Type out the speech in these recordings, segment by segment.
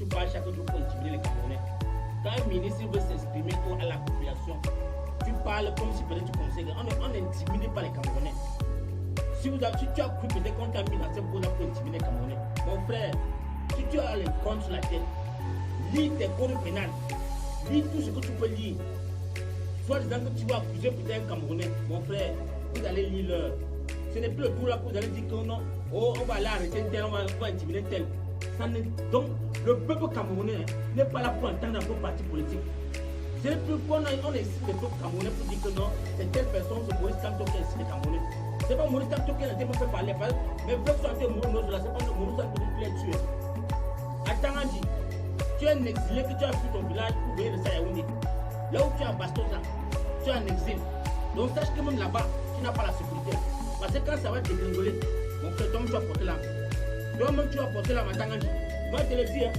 parles chaque jour pour intimider les Camerounais. Quand un ministre veut s'exprimer à la population, tu parles comme si peut-être tu conseilles. On n'intimide pas les Camerounais. Si tu as cru peut-être qu'on t'a mis dans ce pot-là pour intimider les Camerounais, mon frère, si tu as les comptes sur la tête, lis tes codes pénals, lis tout ce que tu peux lire. Soit disant que tu vas accuser peut-être un Camerounais, mon frère, vous allez lire leur. Ce n'est plus le tout là que vous allez dire que non, oh, on va aller arrêter tel, on va intimider tel. Donc, le peuple camerounais n'est pas là pour entendre un peu parti politique. C'est plus qu'on incite le peuple camerounais pour dire que non, c'est telle personne, c'est Maurice Kamto qui incite les Camerounais. C'est pas Maurice Kamto qui a été fait parler, mais veut sortir Maurice là, c'est pas Maurice Kamto qui l'a tué. Attends, Andy, tu es un exilé que tu as fui ton village pour venir de Sayaoundé. Là où tu as un baston là, tu es un exil. Donc sache que même là-bas, tu n'as pas la sécurité. Parce que quand ça va te dégringoler, mon frère, toi-même tu vas porter l'arme. Toi-même tu vas porter l'arme, attends, Andy. Moi je te le dis, hein,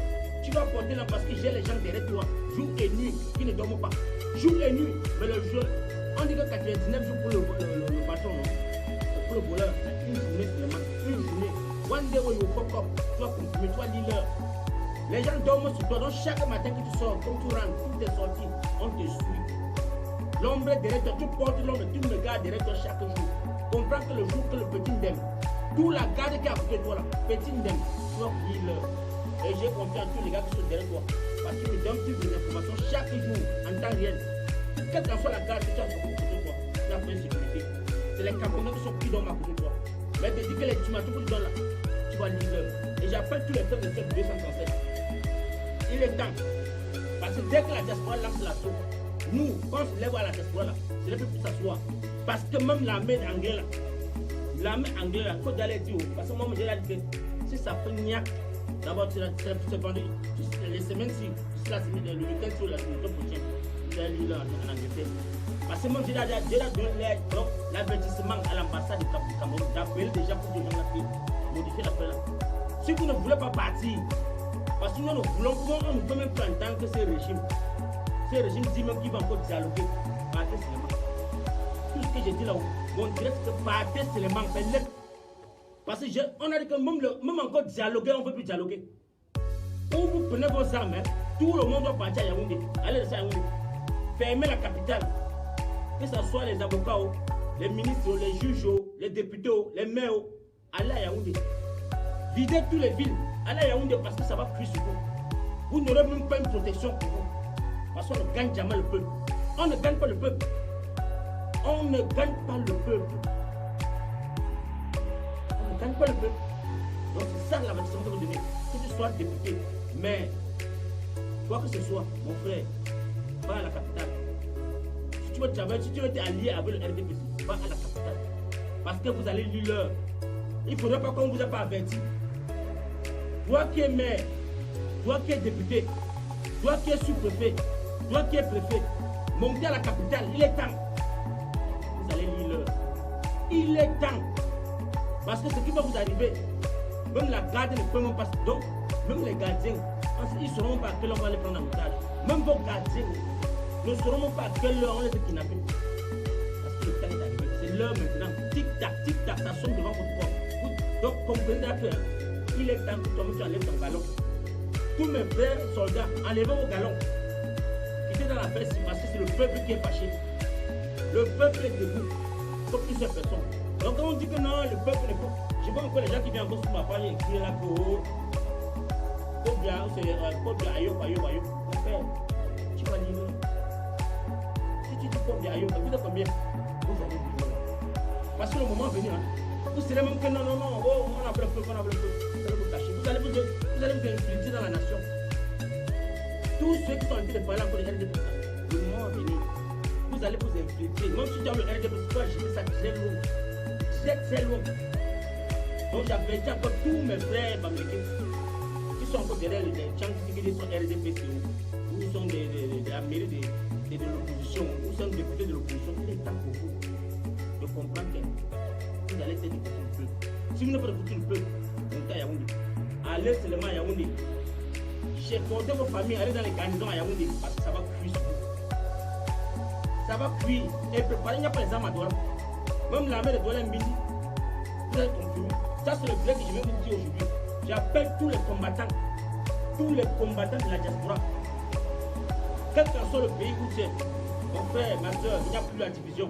tu vas porter l'arme parce que j'ai les gens derrière toi, jour et nuit, qui ne dorment pas. Jour et nuit, mais le jour, on dit que 99 jours pour le bâton, non? Pour le voleur, une journée seulement, une journée. One day when you fuck up, tu vas continuer, tu vas lire l'heure. Les gens dorment sur toi, donc chaque matin que tu sors, comme tu rentres, tout est sorti, on te suit. L'ombre est derrière toi, tu portes l'ombre, tu me regardes derrière toi chaque jour. Comprends que le jour que le petit Ndem, tout la garde qui est à côté de toi là, petit Ndem, tu vas lire l'heure. Et j'ai confiance à tous les gars qui sont derrière toi. Parce qu'ils me donnent plus d'informations chaque jour, en temps réel. Quelle que soit la garde que tu as à côté de toi, tu n'as pas une sécurité. C'est les Camerounais qui dorment à côté de toi. Mais te dis que les ultimatums que tu donnes là, tu vas lire l'heure. Et j'appelle tous les frères de cette 237. Il est temps. Parce que dès que la diaspora lance l'assaut, nous, quand on se lève à la diaspora là, c'est là pour s'asseoir. Parce que même l'armée anglaise là, il faut d'aller dire, parce que moi j'ai la dit, si ça fait niaque, d'abord c'est vendu, les semaines-ci, le week-end sur la semaine prochaine, vous allez lire en Angleterre. Parce que moi j'ai donné l'avertissement à l'ambassade du Cameroun d'appeler déjà pour que les gens modifier la là. Si vous ne voulez pas partir, parce que nous voulons, on ne peut même pas entendre que ce régime dit même qu'il va encore dialoguer. Partez seulement. Tout ce que j'ai dit là-haut, mon direct, c'est que partez seulement. Parce qu'on a dit que même encore dialoguer, on ne peut plus dialoguer. Où vous prenez vos armes, hein, tout le monde doit partir à Yaoundé. Allez à Yaoundé. Fermez la capitale. Que ce soit les avocats, les ministres, les juges, les députés, les maires, allez à Yaoundé. Videz toutes les villes. Allez à Yaoundé parce que ça va cuire sur vous. Vous n'aurez même pas une protection pour vous. Parce qu'on ne gagne jamais le peuple. On ne gagne pas le peuple. On ne gagne pas le peuple. On ne gagne pas le peuple. Donc c'est ça l'avertissement que vous donnez. Que tu sois député. Mais, quoi que ce soit, mon frère, va à la capitale. Si tu veux t'allier avec le RDPC, va à la capitale. Parce que vous allez lire l'heure. Il ne faudrait pas qu'on ne vous ait pas averti. Toi qui es maire, toi qui es député, toi qui es sous-préfet, toi qui es préfet, montez à la capitale, il est temps. Vous allez lire l'heure. Il est temps. Parce que ce qui va vous arriver, même la garde ne peut même pas. Donc, même les gardiens, ils ne sauront pas à quelle heure on va les prendre en otage. Même vos gardiens ne sauront même pas à quelle heure on les a kidnappés. Parce que le temps est arrivé. C'est l'heure maintenant. Tic-tac, ça sonne devant votre porte. Donc, comprenez que il est temps que toi-même tu enlèves ton galon. Tous mes frères soldats, enlevez vos galons. Quittez dans la paix parce que c'est le peuple qui est fâché. Le peuple est debout. Comme une seule personne. Donc quand on dit que non, le peuple n'est pas. Je vois encore les gens qui viennent encore sur ma page et écrire là que faut bien, c'est ayo. Mon frère, tu vas lire. Si tu dis faut bien ayo, vous êtes combien? Vous allez lire. Parce que le moment est venu, hein. Vous serez même que non, oh, on a le peuple, Vous allez vous cacher. Vous allez vous infiltrer dans la nation. Tous ceux qui sont en train de parler encore de RDP, le moment est venu. Vous allez vous infiltrer. Même si tu as le RDP, tu dois gérer ça très loin. Très loin. Donc j'appelle encore tous mes frères bamlékés qui sont encore derrière les gens qui sont RDP, ou sont de la mairie de l'opposition, ou sont députés de l'opposition. Il est temps pour vous de comprendre que vous allez être écouter le peuple. Si vous ne pouvez pas écouter le peuple, montez à Yaoundé. Allez seulement à Yaoundé. Portez vos familles, allez dans les garnisons à Yaoundé parce que ça va cuire sur vous. Ça va cuire. Et préparez, il n'y a pas les armes à Douala. Même l'armée de Douala Mbindi, vous allez confirmer. Ça, c'est le vrai que je vais vous dire aujourd'hui. J'appelle tous les combattants tous les combattants de la diaspora. Quel qu'en soit le pays où tu es, mon frère, ma soeur, il n'y a plus la division.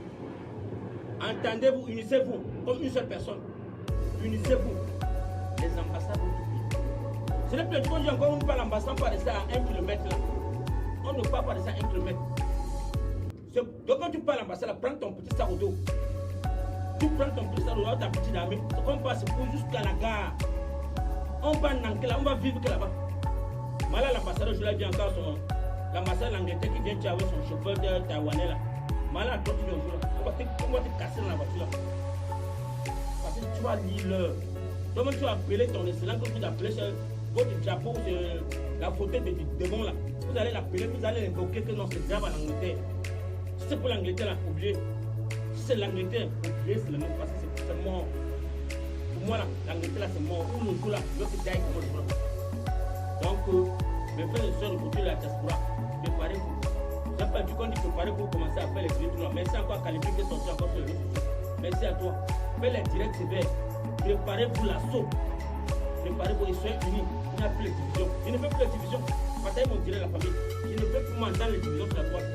Entendez-vous, unissez-vous comme une seule personne. Unissez-vous. Les ambassades vont tout pays. Ce n'est plus quand encore on parle l'ambassade, on parle de ça à 1 km là. On ne parle pas de ça à 1 km. Donc quand tu parles l'ambassade, prends ton petit sac au dos. Tu prends ton petit sac au dos, ta petite armée, on passe pour jusqu'à la gare. On va Nankela, on va vivre que là-bas. Malheureusement, l'ambassadeur, je l'ai dit encore, l'ambassadeur l'Angleterre qui vient de avec son chauffeur de Taïwanais là. Malheureusement, toi tu viens au jour là. On va te casser dans la voiture là. Parce que tu vas lire l'heure. Donc tu vas appeler ton excellent, comme vous appelez votre drapeau, la photo de démon là. Vous allez l'appeler, vous allez l'invoquer que non, c'est grave en Angleterre. Si c'est pour l'Angleterre là, oubliez. Si c'est l'Angleterre, oubliez, c'est le même parce que c'est mort. Pour moi là, l'Angleterre là c'est mort. Où nous jouons là, l'autre gars il commence là. Donc, mes frères et sœurs, de la diaspora, préparez-vous. Je n'ai pas dit qu'on dit préparez-vous pour commencer à faire les vidéos là. Merci encore à Calibre qui est sorti encore sur le réseau. Merci à toi. Fais les directs sévères. Préparez-vous l'assaut. Préparez-vous et soyez unis. Il n'y a plus les divisions. Je ne veux plus les divisions. Partagez mon direct la famille. Je ne veux plus m'entendre les divisions sur la droite.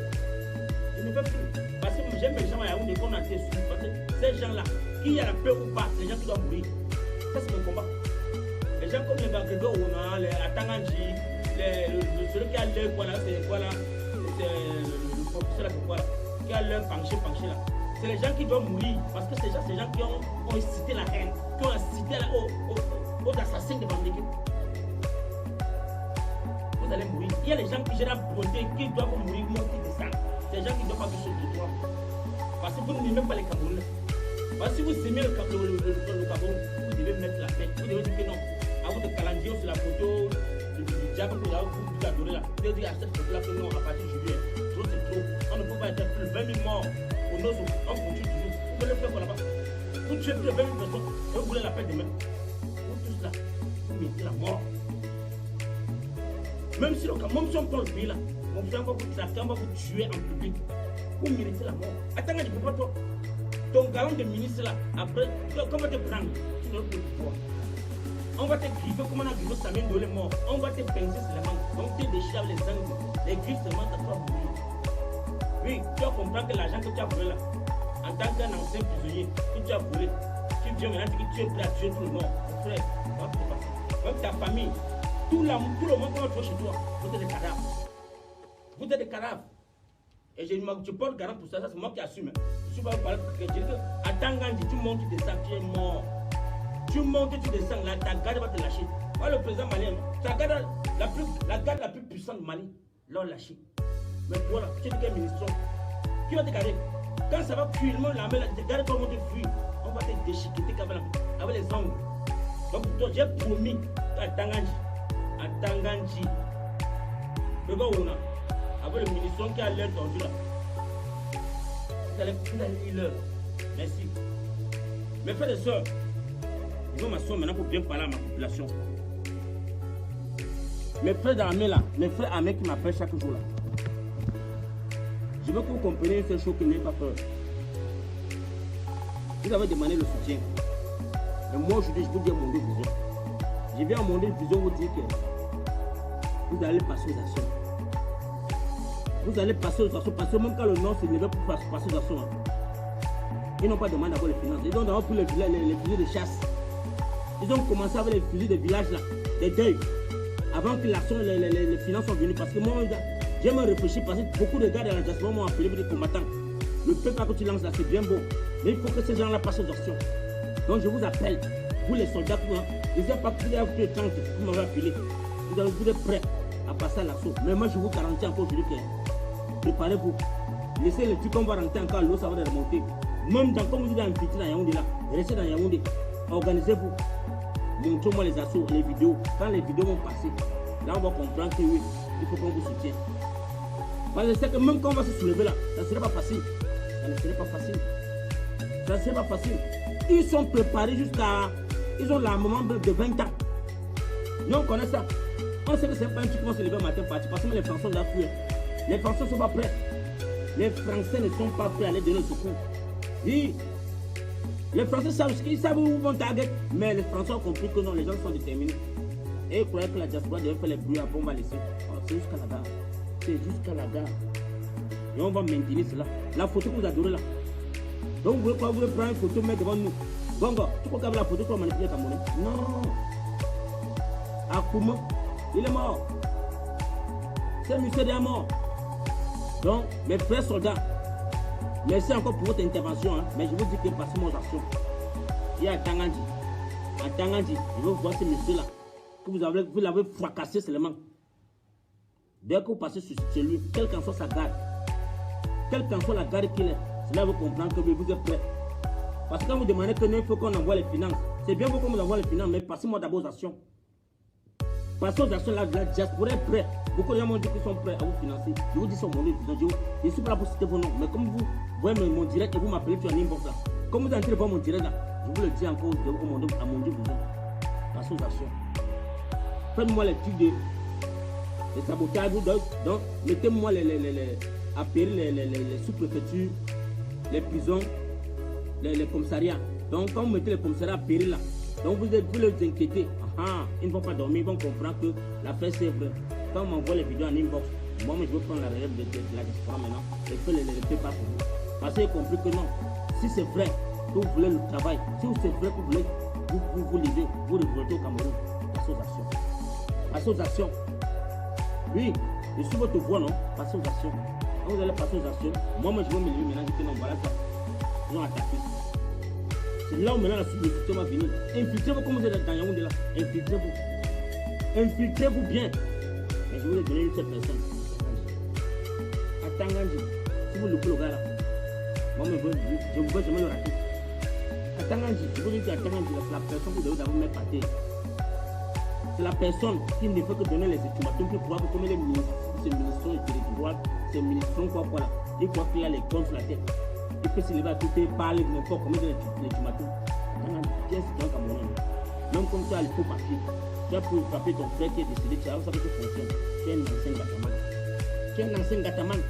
Je ne veux plus. Parce que j'aime les gens à Yaoundé qu'on a été suivis. Parce que ces gens-là, qu'il y a la peur ou pas, c'est les gens qui doivent mourir. Ça, c'est mon combat. Les gens comme les Bagrégo, les Atanganji, celui qui a l'œil, voilà, c'est quoi là, c'est le professeur là, c'est quoi là, qui a l'œil penché là. C'est les gens qui doivent mourir. Parce que c'est ces gens qui ont incité la haine, qui ont incité aux assassins de Bandégué. Vous allez mourir. Il y a les gens qui gèrent la bonté, qui doivent mourir, monter de sang. C'est les gens qui ne doivent pas toucher le droit. Parce que vous n'aimez même pas les Camerounais. Parce que si vous aimez le Cameroun, vous devez mettre la paix. Vous devez dire que non. À vous de calendier sur la photo du diable que vous adorez là. Vous devez dire à cette photo là que non, à partir de juillet, trop c'est trop. On ne peut pas être plus 20 000 morts au nos eaux. On continue toujours. Vous pouvez le faire là-bas. Vous tuez plus de 20 000 personnes et vous voulez la paix demain. Vous tous là, vous mettez la mort. Même si on prend le pays là, mon frère va vous traquer, on va vous tuer en public. Vous méritez la mort. Attends, je ne peux pas toi. Ton galon de ministre là, après, comment te prendre? Tu n'as plus de pouvoir. On va te griffer comme on a griffé Samuel Dolé mort. On va te pincer sur la main. On te déchire les angles. Les griffes seulement, ça doit mourir. Oui, tu vas comprendre que l'argent que tu as volé là, en tant qu'un ancien prisonnier, que tu as volé, tu viens maintenant que tu es prêt à tuer tout le monde. Mon frère, même ta famille, tout le monde qu'on va trouver chez toi, vous êtes des cadavres. Vous êtes des cadavres. Et je porte garant pour ça, c'est moi qui assume. Je vais vous parler pour quelqu'un. Je dis que, attends, Gandhi, tu montes, tu descends, tu es mort. Tu montes, tu descends, là, ta garde va te lâcher. Moi, le président malien, ta garde, la garde la plus puissante du Mali, l'a lâché. Mais voilà, tu es quel ministre? Qui va te garder? Quand ça va fuir, la main, te garde comment te fuir. On va te déchiqueter avec les ongles. Donc, toi, j'ai promis à Tanganji, le gars où on a, avec le ministre qui a l'air tordu là. Vous allez lire l'heure. Merci. Mes frères et sœurs, je vais m'asseoir maintenant pour bien parler à ma population. Mes frères d'armée là, mes frères armés qui m'appellent chaque jour là. Je veux que vous compreniez une seule chose qui n'ayez pas peur. Vous avez demandé le soutien. Mais moi aujourd'hui, je vous dis à mon vision. Je viens à mon vision vous dire que vous allez passer aux actions. Vous allez passer aux actions parce que même quand le Nord s'est levé pour passer aux actions, ils n'ont pas demandé d'avoir les finances. Ils ont d'abord pris les fusils de chasse. Ils ont commencé avec les fusils de village là, des deuils, avant que l'action, les finances soient venues. Parce que moi, j'ai même réfléchi parce que beaucoup de gars de la diaspora m'ont appelé pour des combattants. Le peuple que tu lances là, c'est bien beau. Mais il faut que ces gens-là passent aux actions. Donc je vous appelle, vous les soldats, je ne sais pas que vous avez pris le temps que vous m'avez appelé. Vous êtes prêts à passer à l'assaut. Mais moi, je vous garantis encore aujourd'hui que préparez-vous. Laissez les trucs qu'on va rentrer encore à l'eau, ça va remonter. Même comme vous êtes invité dans Yaoundé là, restez dans Yaoundé. Organisez-vous. Montrez-moi les assauts, les vidéos. Quand les vidéos vont passer, là on va comprendre que oui, il faut qu'on vous soutienne. Parce que c'est que même quand on va se soulever là, ça ne serait pas facile. Ça ne serait pas facile. Ça ne serait pas facile. Ils sont préparés jusqu'à... Ils ont l'armement de 20 ans. Nous on connaît ça. On sait que c'est pas un truc qui va se lever matin parti. Parce que les Français doivent fuir. Les Français ne sont pas prêts. Les Français ne sont pas prêts à aller donner le secours. Oui. Les Français savent où vont target. Mais les Français ont compris que non, les gens sont déterminés. Et ils croyaient que la diaspora devait faire les bruits, après on va laisser. Oh, c'est jusqu'à la gare. C'est jusqu'à la gare. Et on va maintenir cela. La photo que vous adorez là. Donc vous voulez prendre une photo, mettre devant nous. Bongo, tu crois qu'avec la photo, tu vas manipuler ta monnaie? Non. Akuma, il est mort. C'est monsieur est mort. Donc, mes frères soldats, merci encore pour votre intervention. Hein, mais je vous dis que passez mon action. Il y a Tangandi. À Tangandi, je veux voir ce monsieur-là. Que vous l'avez fracassé seulement. Dès que vous passez sur lui, quelle qu'en soit sa garde, quelle qu'en soit la garde qu'il est, cela vous comprendre que vous êtes prêts. Parce que quand vous demandez que non, il faut qu'on envoie les finances. C'est bien qu'on vous envoie les finances, mais passez-moi d'abord aux actions. Passez aux actions, la diaspora est prête. Beaucoup de gens m'ont dit qu'ils sont prêts à vous financer. Je vous dis sur mon nom, je suis pas là pour citer vos noms. Mais comme vous voyez mon direct et vous m'appelez sur un inbox là, comme vous entrez voir mon direct là, je vous le dis encore à mon Dieu besoin. Passez aux actions. Faites-moi les trucs de sabotage. Donc mettez-moi à péril les sous-préfectures, les prisons, les commissariats. Donc quand vous mettez les commissariats à péril là, donc vous les inquiétez. Ils ne vont pas dormir, ils vont comprendre que l'affaire c'est vrai. Quand on m'envoie les vidéos en inbox, moi je veux prendre la relève de la diaspora maintenant et faire les prépas pour vous. Parce que j'ai compris que non, si c'est vrai que vous voulez le travail, si c'est vrai que vous voulez vous lever, vous révolter au Cameroun, passez aux actions. Passez aux actions. Oui, je suis votre voix, non? Passez aux actions. Quand vous allez passer aux actions, moi je vais me lever maintenant, je dis que non, voilà ça. Ils ont attaqué. C'est là où maintenant la substitution va venir. Infiltrez-vous comme vous êtes dans Yaoundé là. Infiltrez-vous. Infiltrez-vous bien. Mais je vais vous donner une seule personne. À Tangandi. Si vous loupez le gars là, moi je ne veux jamais le rater. À Tangandi, je vous dis qu'à Tangandi, c'est la personne que vous devez d'abord mettre par terre. C'est la personne qui ne fait que donner les ultimatums pour pouvoir que comme les ministres, ces ministres du territoire, ces ministres quoi là, ils croient qu'il y a les comptes sur la tête. Il peut se lever à côté, parler n'importe comment les ultimatums. Qu'est-ce qu'il y a comme Cameroun? Même comme ça, il faut papier. Tu as pris le papier, ton frère qui est décédé, tu as ça que ça fonctionne. Tu es un ancien gataman. Tu es un ancien gataman.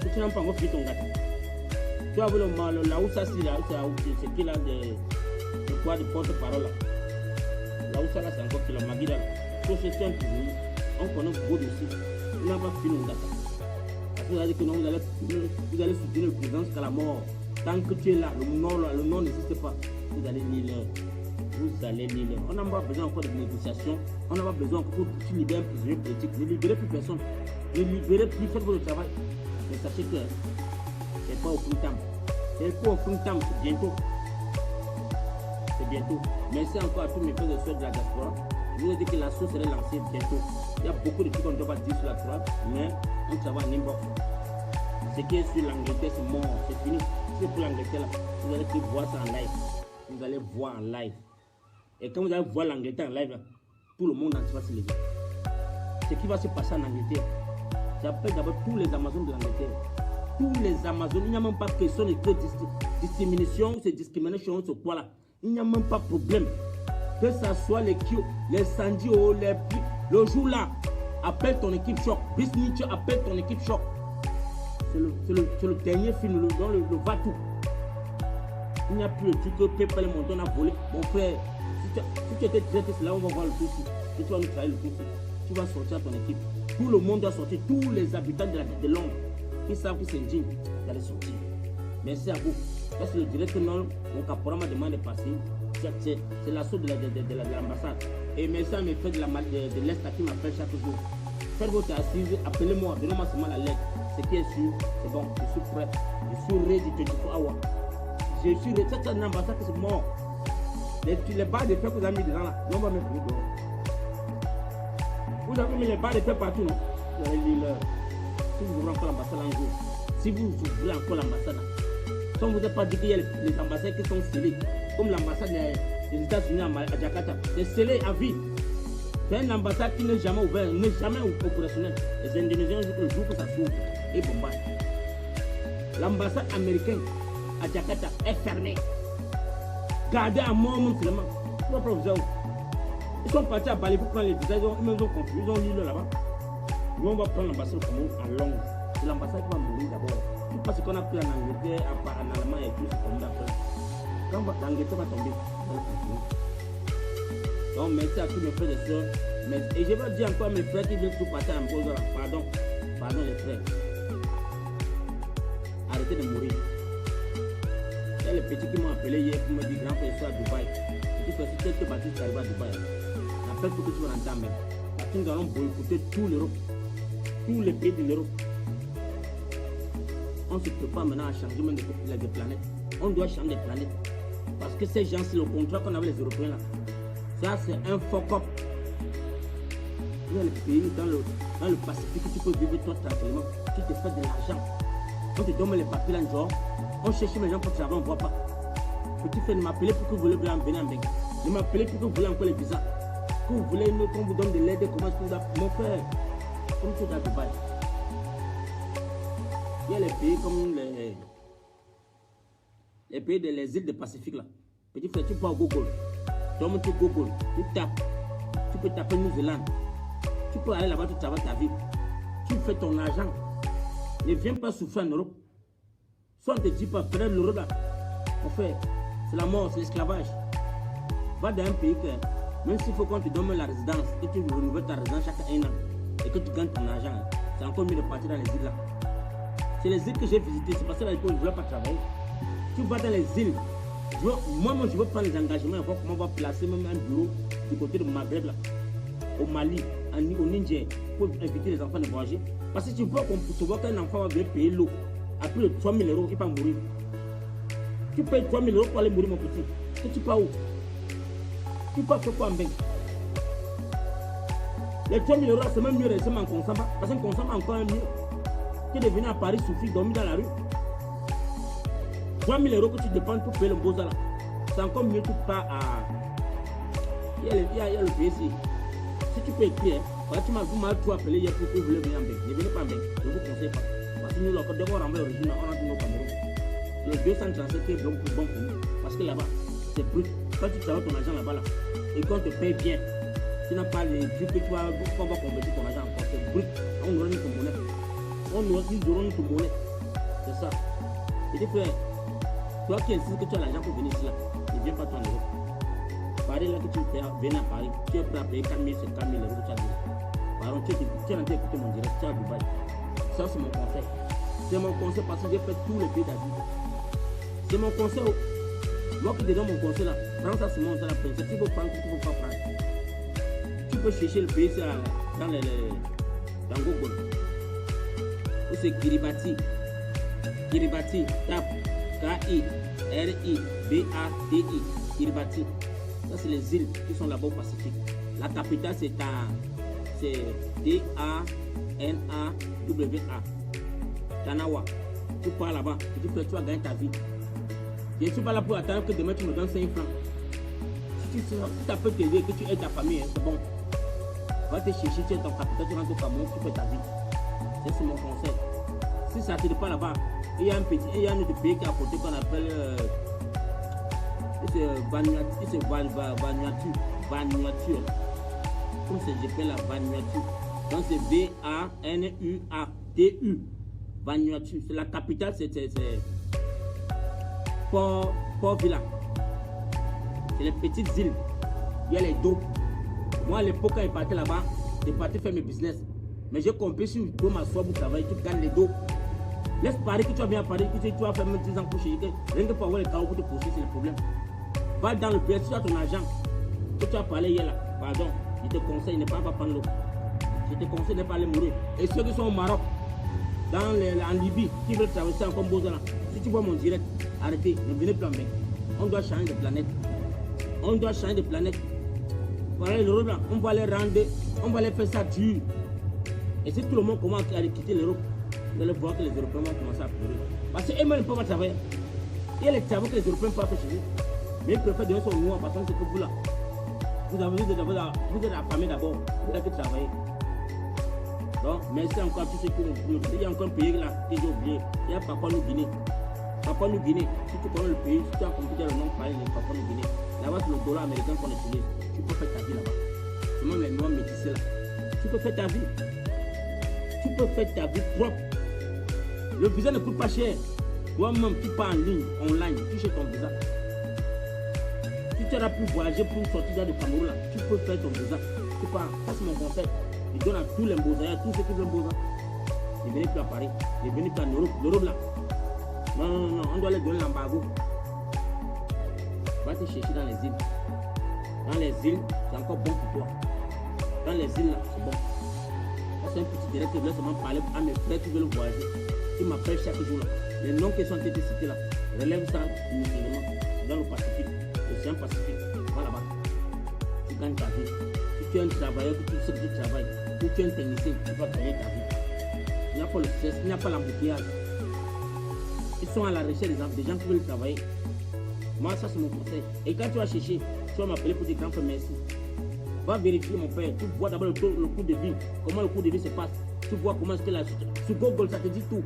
Si tu n'as pas encore fait ton gata. Tu as vu là où ça c'est qui là de quoi de porte-parole là. Là où ça là c'est encore que la magie là. Société un peu, on connaît beaucoup de dossiers. Il n'a pas fini le gata. Parce que vous allez dire que non, vous allez soutenir le président jusqu'à la mort. Tant que tu es là, le nom n'existe pas. Vous allez lire l'heure. Vous allez lire l'heure. On n'a pas besoin encore de négociations. On n'a pas besoin encore que tu libères un prisonnier politique. Ne libérez plus personne. Ne libérez plus, faites votre travail. Mais sachez que c'est pas au full time. C'est pas au full time, c'est bientôt. C'est bientôt. Merci encore à tous mes frères et soeurs de la diaspora. Je vous ai dit que la sauce serait lancée bientôt. Il y a beaucoup de trucs qu'on ne doit pas dire sur la toile, mais on travaille en inbox. Ce qui est sur l'Angleterre, c'est mort, c'est fini. C'est pour l'Angleterre là. Vous allez voir ça en live. Vous allez voir en live. Et quand vous allez voir l'Angleterre en live, là, tout le monde entier va se lever. Ce qui va se passer en Angleterre, j'appelle d'abord tous les Amazones de l'Angleterre. Tous les Amazones, il n'y a même pas question de discrimination, c'est discrimination, c'est quoi là. Il n'y a même pas de problème. Que ce soit les Kyo, les Sandio, le jour là, appelle ton équipe choc. Bisnicho, appelle ton équipe choc. C'est le dernier film, le va-tout. Il n'y a plus le truc que Pépé le Monton a volé. Mon frère, si tu étais traité, c'est là où on va voir le tout. Si tu vas nous travailler le tout, tu vas sortir à ton équipe. Tout le monde doit sortir, tous les habitants de Londres qui savent que c'est digne d'aller sortir. Merci à vous. Parce que le direct que mon caporal m'a demandé de passer, c'est l'assaut de l'ambassade. Et merci à mes frères de l'Est qui m'appellent chaque jour. Faites votre assise, appelez-moi, donnez-moi seulement la lettre. Ce qui est sûr, c'est bon, je suis prêt. Je suis ready 24 hours. Je suis ready. C'est un ambassade qui est mort. Les barres de fer que vous avez mis dedans là, on va mettre dehors. Vous avez mis les barres de fer partout, non? Vous allez lire l'heure. Si vous ouvrez encore l'ambassade un jour, si vous ouvrez encore l'ambassade, si on ne vous a pas dit qu'il y a les ambassades qui sont scellées, comme l'ambassade des États-Unis à Jakarta, c'est scellé à vie. C'est une ambassade qui n'est jamais ouverte, n'est jamais opérationnelle. Les Indonésiens, le jour que ça s'ouvre, ils bombardent. L'ambassade américaine à Jakarta est fermée. Gardez à mort mon seulement. Ils sont partis à Bali pour prendre les visas, ils ont confus, ils ont lu là-bas. Nous on va prendre l'ambassade en Londres. C'est l'ambassade qui va mourir d'abord. Tout parce qu'on a pris en Angleterre, en Allemagne et tout, c'est comme d'après. Quand l'Angleterre va tomber, on va continuer. Donc merci à tous mes frères et sœurs. Mais, et je vais dire encore à mes frères qui veulent tout passer en pause là. Pardon les frères. Arrêtez de mourir. Il y a les petits qui m'ont appelé hier pour me dire grand frère, je suis à Dubaï. Je dis que si quelques bâtisses arrivent à Dubaï, appelle pour que tu vas dans ta main. Parce que nous allons boycotter tout l'Europe. Tous les pays de l'Europe. On se prépare maintenant à changer même des planètes. On doit changer des planètes. Parce que ces gens, c'est le contrat qu'on avait les Européens là. Ça, c'est un fuck-up. Il y a les pays dans le Pacifique où tu peux vivre toi tranquillement. Tu te fais de l'argent. On te donne les papiers là, genre. On cherche les gens pour travailler, on ne voit pas. Petit frère, ne m'appelez pour que vous voulez venir en Bénin. Ne m'appelez pour que vous voulez encore les visas. Que vous voulez qu'on vous donne de l'aide, comment est-ce que vous avez... Mon frère, comme tu es à Dubaï. Il y a les pays comme les pays des îles du Pacifique là. Petit frère, tu peux au Google. Donc tu Google, tu tapes. Tu peux taper New Zealand. Tu peux aller là-bas, tu travailles ta vie. Tu fais ton argent. Ne viens pas souffrir en Europe. Soit on ne te dit pas, frère, l'Europe là. Mon frère, c'est la mort, c'est l'esclavage. Va dans un pays que, même s'il faut qu'on te donne la résidence, et tu renouvelles ta résidence chaque 1 an, et que tu gagnes ton argent, c'est encore mieux de partir dans les îles là. C'est les îles que j'ai visitées, c'est parce que là, je ne voulais pas travailler. Tu vas dans les îles. Moi, je veux prendre les engagements et voir comment on va placer même un bureau du côté de Maghreb, là, au Mali, au Niger, pour inviter les enfants à voyager. Parce que tu vois qu'un enfant va venir payer l'eau à plus de 3 000 €, il va mourir. Tu payes 3 000 € pour aller mourir, mon petit. Et tu pars où? Tu pars faire quoi en banque? Les 3 000 €, c'est même mieux de rester en Consamba. Parce qu'un Consamba est encore mieux que de venir à Paris souffrir, dormir dans la rue. 3 000 € que tu dépenses pour payer le beau là. C'est encore mieux que tu pars à... Il y a le pays ici. Si tu peux écrire, tu m'as tout appelé hier pour que vous voulez venir en Belgique. Ne venez pas en Belgique, je ne vous conseille pas. Parce que nous, dès qu'on renvoie l'origine, on rentre au Cameroun. Le 237 est bon pour nous. Parce que là-bas, c'est brut. Quand tu travailles ton argent là-bas, là, et qu'on te paye bien, tu n'as pas les trucs que tu vas convertir ton argent encore. C'est brut. On aura une monnaie. Nous aurons une monnaie. C'est ça. Et des frères, toi qui insistes que tu as l'argent pour venir ici, là, ne viens pas toi en Europe. Paris là que tu viens à Paris, tu es prêt à payer 4 000, c'est 4 000 € que tu as dit. Par contre, tu es en train d'écouter mon direct, tu es à Dubaï. Ça, c'est mon conseil. C'est mon conseil parce que j'ai fait tous les pays d'Asie. C'est mon conseil. Moi qui te donne mon conseil là, prends ça, c'est mon conseil. Tu peux prendre, tu peux pas prendre. Tu peux chercher le pays dans Google. Ou c'est Kiribati. Kiribati, tape K-I-R-I-B-A-T-I. Kiribati. Ça, c'est les îles qui sont là-bas au Pacifique. La capitale, c'est T-A-N-A-W-A. Tanawa. Tu pars là-bas, tu vas gagner ta vie. Je ne suis pas là pour attendre que demain tu me donnes 5 francs. Si tu peux t'aider, que tu aides ta famille, c'est bon. Va te chercher, tu es ton capital, tu rentres au Cameroun, tu fais ta vie. C'est mon conseil. Si ça ne t'aide pas là-bas, il y a un autre pays qui est à côté qu'on appelle Vanuatu. Comme c'est j'appelle la Vanuatu. Donc c'est V-A-N-U-A-T-U. Vanuatu. C'est la capitale, c'est Port Vila. C'est les petites îles. Il y a les dos. Moi à l'époque quand je partais là-bas, je partais faire mes business. Mais j'ai compris si tu peux m'asseoir pour travailler, tu gagnes les dos. Laisse Paris que tu vas bien à Paris, que tu vas faire même 10 ans pour chez rien que pour avoir les carreaux pour te pousser, c'est le problème. Va dans le pays, tu as ton argent. Que tu as parlé hier là, pardon, je te conseille, ne pas prendre l'eau. Je te conseille de ne pas aller mourir. Et ceux qui sont au Maroc, en Libye, qui veulent traverser encore Bozala, si tu vois mon direct, arrêtez, ne venez plus en mec. On doit changer de planète. On doit changer de planète. Voilà l'Europe là, on va les rendre, on va les faire ça dur. Et si tout le monde commence à quitter l'Europe, vous allez voir que les Européens vont commencer à pleurer. Parce qu'eux-mêmes ne peuvent pas travailler. Il y a les travaux que les Européens peuvent faire chez vous. Mais ils préfèrent donner son noir parce que c'est que vous là. Vous êtes affamés d'abord, vous n'avez que travailler. Donc, merci encore à tous ceux qui ont oublié. Il y a encore un pays là que j'ai oublié. Il y a Papua New Guinée. Papua New Guinée, si tu connais le pays, si tu as compris le nom, parler de Papua New Guinée. Là-bas, c'est le dollar américain qu'on utilise. Tu peux faire ta vie là-bas. C'est même les noirs métissés là. Tu peux faire ta vie. Tu peux faire ta vie propre. Le visa ne coûte pas cher. Toi-même, tu pars en ligne, online, tu cherches ton visa. Si tu auras pu voyager pour sortir du Cameroun, là, tu peux faire ton visa. Tu pars. Ça, c'est mon conseil. Je donne à tous les Mbozaïens, tous ceux qui veulent Mboza. Ne venez plus à Paris. Ne venez plus en Europe. L'Europe là. Non, non, non, on doit les donner l'embargo. Va te chercher dans les îles. Dans les îles, c'est encore bon pour toi. Dans les îles là, c'est bon. Ça, c'est un petit direct que je voulais seulement parler à mes frères qui veulent voyager. Qui m'appellent chaque jour là. Les noms qui sont été cités là. Relève ça musulman dans le Pacifique. L'océan Pacifique. Va là-bas. Tu gagnes ta vie. Si tu es un travailleur, que tu sais que tu travailles. Ou tu es un technicien, tu vas gagner ta vie. Il n'y a pas le stress, il n'y a pas l'embouteillage. Ils sont à la recherche des gens qui veulent travailler. Moi, ça c'est mon conseil. Et quand tu vas chercher, tu vas m'appeler pour dire grand frère merci. Va vérifier mon père. Tu vois d'abord le coût de vie. Comment le coût de vie se passe. Tu vois comment est-ce que la... Sur Google, ça te dit tout.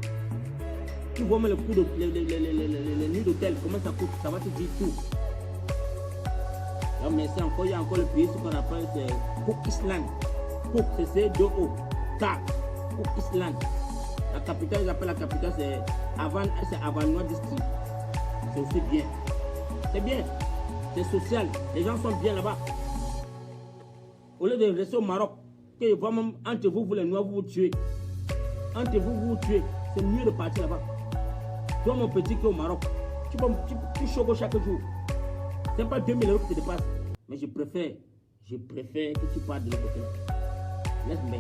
Tu vois même le coût de les nuits d'hôtel. Comment ça coûte. Ça va te dire tout. Là, merci encore. Il y a encore le pays, ce qu'on appelle Cook Island. Cook, c'est C-2-O. TAC. Cook Island. La capitale, ils appellent la capitale, c'est Havanoa District. C'est aussi bien. C'est bien. C'est social. Les gens sont bien là-bas. Au lieu de rester au Maroc, que je vois même entre vous, vous les Noirs, vous vous tuez. Entre vous, vous vous tuez. C'est mieux de partir là-bas. Toi, mon petit, qui est au Maroc, tu choques chaque jour. C'est pas 2000 € qui te dépassent. Mais je préfère que tu partes de l'autre côté. Laisse-moi.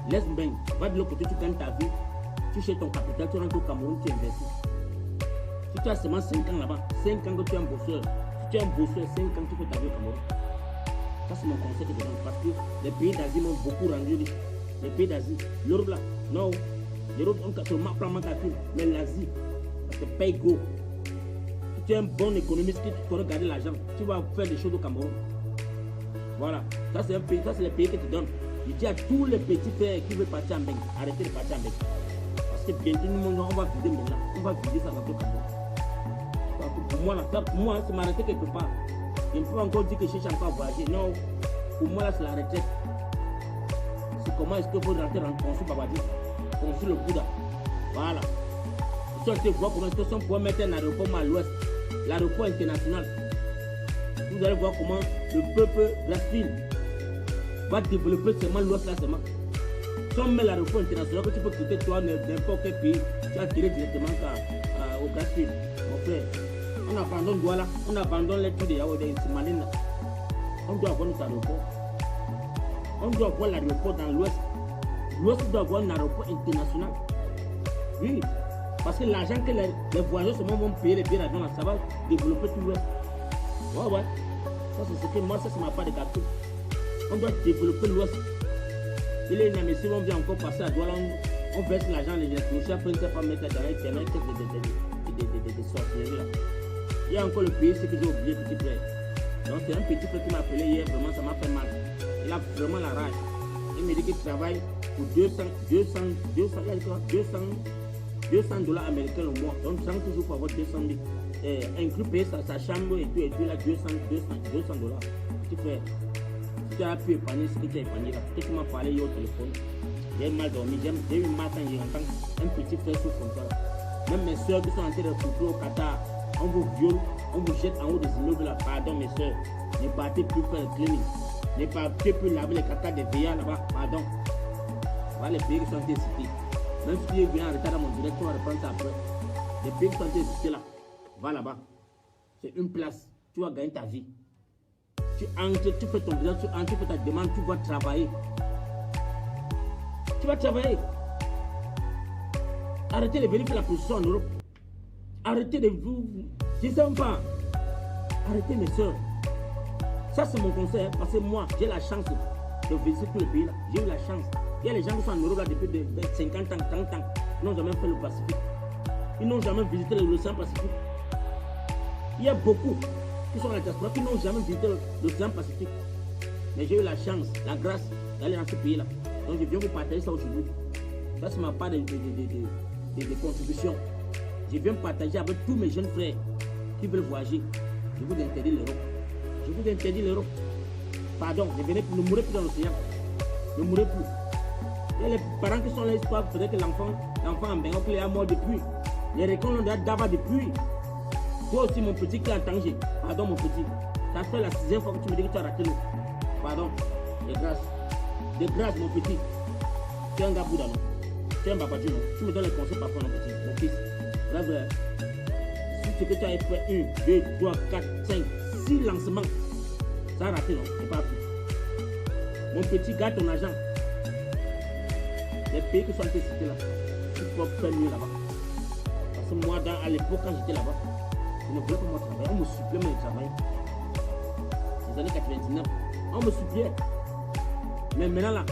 Laisse-moi. Va de l'autre côté, tu gagnes ta vie. Tu cherches ton capital, tu rentres au Cameroun, tu investis. Si tu as seulement 5 ans là-bas, 5 ans que tu es un bosseur, si tu es un bosseur, 5 ans tu peux ta vie au Cameroun. Ça c'est mon conseil que je donne parce que les pays d'Asie m'ont beaucoup rendu riche. Les pays d'Asie, l'Europe là, non. L'Europe, on se plan calcul, mais l'Asie, ça te paye gros. Si tu es un bon économiste, qui tu connais garder l'argent, tu vas faire des choses au Cameroun. Voilà, ça c'est un pays, ça c'est les pays que tu donnes. Je dis à tous les petits frères qui veulent partir en Beng, arrêtez de partir en Beng. Parce que bientôt, nous, on va vider maintenant. On va vider ça dans le Cameroun. Pour moi, pour moi, c'est m'arrêter quelque part. Je ne peux pas encore dire que je cherche encore à voyager. Non, pour moi, là, c'est la retraite. C'est comment est-ce que vous rentrez dans le consul Babadi, consul le Bouddha. Voilà. Si on te voit comment est-ce que on peut mettre un aéroport à l'ouest, l'aéroport international. Vous allez voir comment le peuple Grassfield va développer seulement l'ouest là seulement. Si on met l'aéroport international, que tu peux quitter toi n'importe quel pays, tu vas tirer directement au Grassfield, mon frère. On abandonne Douala, on abandonne les trucs de Yaoundé, Malina. On doit avoir notre aéroport. On doit avoir l'aéroport dans l'ouest. L'ouest doit avoir un aéroport international. Oui, parce que l'argent que les voyageurs seulement vont payer les billets d'avion, ça va développer tout l'ouest. Ouais, ouais. Ça c'est ce que moi, ça c'est ma part de gâteau. On doit développer l'ouest. Et les Namessi vont bien encore passer à Douala, on verse l'argent, les clochers, après on ne sait pas mettre dans les terrains, des sorcelleries là. Il y a encore le pays, c'est que j'ai oublié, petit frère. Donc c'est un petit frère qui m'a appelé hier, vraiment ça m'a fait mal. Il a vraiment la rage. Il me dit qu'il travaille pour 200 $ américains le mois. Donc 100 toujours pour avoir 200 000. Inclus payer sa chambre et tout là, 200 $. Petit frère, si tu as pu épargner ce que tu as épargné là, que tu m'as parlé hier au téléphone, j'ai mal dormi, j'ai eu mal quand j'ai entendu un petit frère souffre comme ça. Même mes soeurs qui sont en train de souffrir au Qatar, on vous viole, on vous jette en haut des immeubles là. Pardon mes soeurs, ne partez plus faire le cleaning. Ne partez plus laver les catas des veillards là-bas. Pardon. Voilà les pays qui sont cités. Même si tu viens en retard dans mon direct, on va reprendre ça après. Les pays qui sont cités là, va là-bas. C'est une place. Tu vas gagner ta vie. Tu entres, tu fais ton business, tu entres, tu fais ta demande, tu vas travailler. Tu vas travailler. Arrêtez de venir faire la position en Europe. Arrêtez de vous. Je ne sais pas. Arrêtez mes soeurs. Ça c'est mon conseil. Parce que moi, j'ai la chance de visiter tous les pays là. J'ai eu la chance. Il y a les gens qui sont en Europe là depuis 50 ans, 30 ans. Ils n'ont jamais fait le Pacifique. Ils n'ont jamais visité l'océan Pacifique. Il y a beaucoup qui sont à la diaspora qui n'ont jamais visité l'océan Pacifique. Mais j'ai eu la chance, la grâce d'aller dans ce pays là. Donc je viens vous partager ça aujourd'hui. Ça c'est ma part de contribution. Je viens partager avec tous mes jeunes frères qui veulent voyager. Je vous interdis l'Europe. Je vous interdis l'Europe. Pardon, ne mourrez plus dans l'océan. Ne mourrez plus. Il y a les parents qui sont là, ils croient peut-être que l'enfant en Bengok, il est mort depuis. Les récoltes l'ont d'abord depuis. Toi aussi, mon petit qui est en danger. Pardon, mon petit. Ça fait la 6e fois que tu me dis que tu as raté l'eau. Pardon, de grâce. De grâce, mon petit. Tu es un gars Bouddha, non? Tu es un babadjou, non? Tu me donnes les conseils parfois, mon petit, mon fils. Là, si c'est que tu as fait 1, 2, 3, 4, 5, 6 lancements, ça a raté, non? C'est pas appris. Mon petit, garde ton argent. Les pays qui sont cités là, tu peux faire mieux là-bas. Parce que moi, à l'époque, quand j'étais là-bas, je ne voulais pas moi travailler. On me suppliait de travailler. Les années 99, on me suppliait. Mais maintenant là,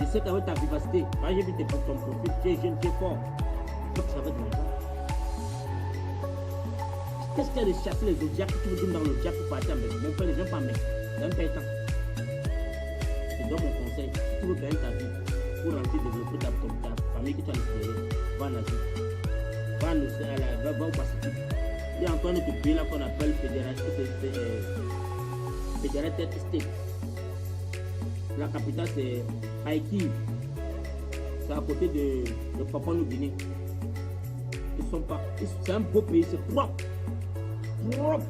je sais qu'avec ta vivacité, j'ai vu ton profil, tu es jeune, tu es fort. Tu peux travailler de l'argent. Qu'est-ce qu'il y a de chasser les zodiacs que tu veux donner dans le diable pour partir avec mon père, ne viens pas avec. D'un père temps. Je te donne mon conseil. Si tu veux gagner ta vie, pour rentrer développer ta famille que tu as l'extérieur, va en Asie. Va au Pacifique. Il y a encore notre pays là qu'on appelle Federated State. La capitale c'est Haïti. C'est à côté de Papouasie-Nouvelle-Guinée. C'est un beau pays, c'est propre. Propre.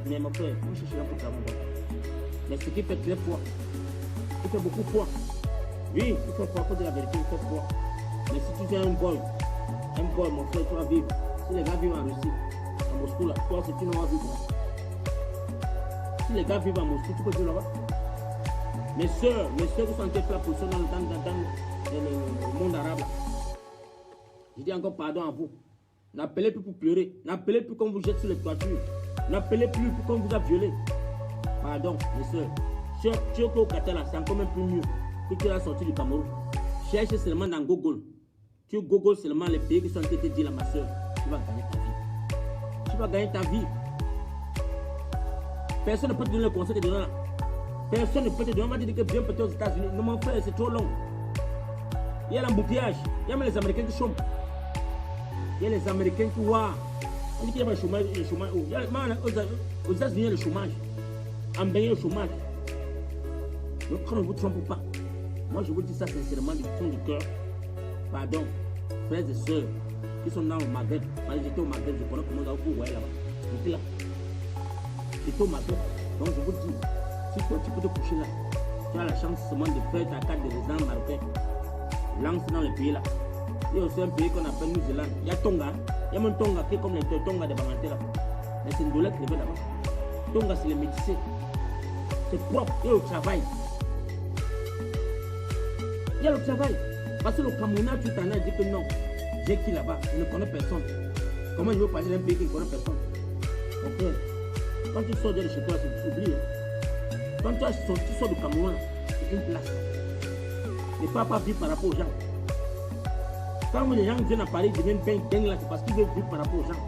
Mais mon frère, moi je suis là pour travailler. Mais ce qui fait très froid. Il fait beaucoup froid. Oui, il fait froid, pour dire la vérité, il fait froid. Mais si tu es un boy, mon frère, tu vas vivre. Si les gars vivent en Russie, à Moscou là, toi c'est tu n'as pas vivre. Si les gars vivent à Moscou, tu peux vivre là-bas. Mes soeurs qui sont en tête là pour ça dans le monde arabe. Je dis encore pardon à vous. N'appelez plus pour pleurer. N'appelez plus qu'on vous jette sur les toitures. N'appelez plus pour qu'on vous a violé. Pardon, mes soeurs. Tu es au Qatar, c'est encore même plus mieux que tu as sorti du Cameroun. Cherche seulement dans Google. Tu Google seulement les pays qui sont en train de te dire là, ma soeur. Tu vas gagner ta vie. Tu vas gagner ta vie. Personne ne peut te donner le conseil que tu donnes là. Personne ne peut te donner. On m'a dit que viens peut-être aux États-Unis. Non, mon frère, c'est trop long. Il y a l'embouteillage. Il y a même les Américains qui chôment. Il y a les Américains qui voient. On dit qu'il y a le chômage. Aux États-Unis, il y a le chômage. En Bénin, le chômage. Donc, quand on ne vous trompe pas, moi je vous dis ça sincèrement du fond du cœur. Pardon, frères et sœurs qui sont dans le Maghreb. J'étais au Maghreb, je connais comment vous voyez là-bas. J'étais là. J'étais au Maghreb. Donc, je vous dis, si toi tu peux te coucher là, tu as la chance seulement de faire ta carte de résident marocain. Lance dans le pays là. Il y a aussi un pays qu'on appelle New Zealand. Il y a Tonga. Il y a même Tonga qui est comme les Tonga de Banganté là. Mais c'est une douleur qui est là-bas. Tonga, c'est les métissés. C'est propre. Il y a le travail. Il y a le travail. Parce que le Camerounais, tu t'en as dit que non. J'ai qui là-bas, je ne connais personne. Comment je veux parler d'un pays qui ne connaît personne? Ok. Quand tu sors de chez toi, c'est oublié. Quand tu sors du Cameroun, c'est une place. Ne pas vivre par rapport aux gens. Quand les gens viennent à Paris, ils deviennent dingues là, c'est parce qu'ils veulent vivre par rapport aux gens.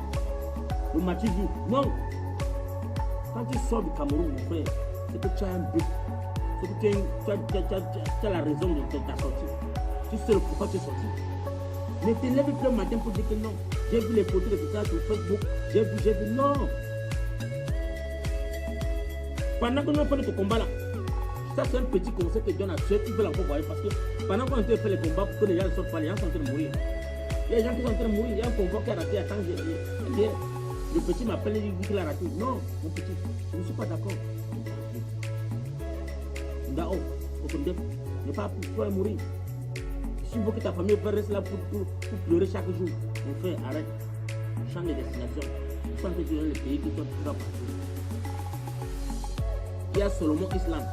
Le Mathieu dit, non. Quand tu sors du Cameroun, mon frère, c'est que tu as un but. C'est que tu as la raison de ta sortie. Tu sais pourquoi tu es sorti. Ne te lève plus le matin pour dire que non. J'ai vu les photos de tout ça sur Facebook. J'ai vu, non. Pendant que nous faisons ce combat là, ça c'est un petit conseil que je donne à ceux qui veulent encore voir. Parce que pendant qu'on fait les combats pour que les gens ne sortent pas, les gens sont en train de mourir. Il y a des gens qui sont en train de mourir. Il y a un combat qui a raté à temps. Le petit m'appelle et dit qu'il a raté. Non, mon petit, je ne suis pas d'accord. Dao, ne pas pour mourir. Si vous voulez que ta famille reste là pour pleurer chaque jour, mon frère, arrête. Change de destination. Vous sentez que les pays qui sont tout partout. Il y a Solomon Island.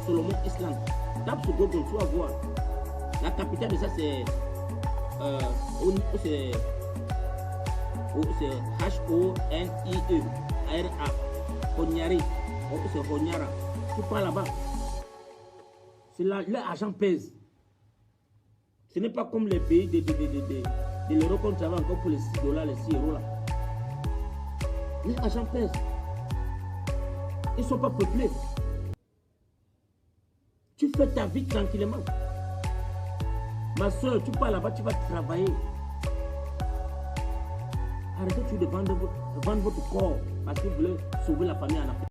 Solomon Island. Tape sur Google, tu vas voir. La capitale de ça, c'est H-O-N-I-E R-A. Honyari. C'est Honyara. Tu pars là-bas. C'est là, l'argent pèse. Ce n'est pas comme les pays de l'euro qu'on travaille encore pour les 6 $, les 6 euros là. L'argent pèse. Ils ne sont pas peuplés. Tu fais ta vie tranquillement. Ma soeur, tu pars là-bas, tu vas travailler. Arrêtez de vendre votre corps parce que vous voulez sauver la famille en Afrique.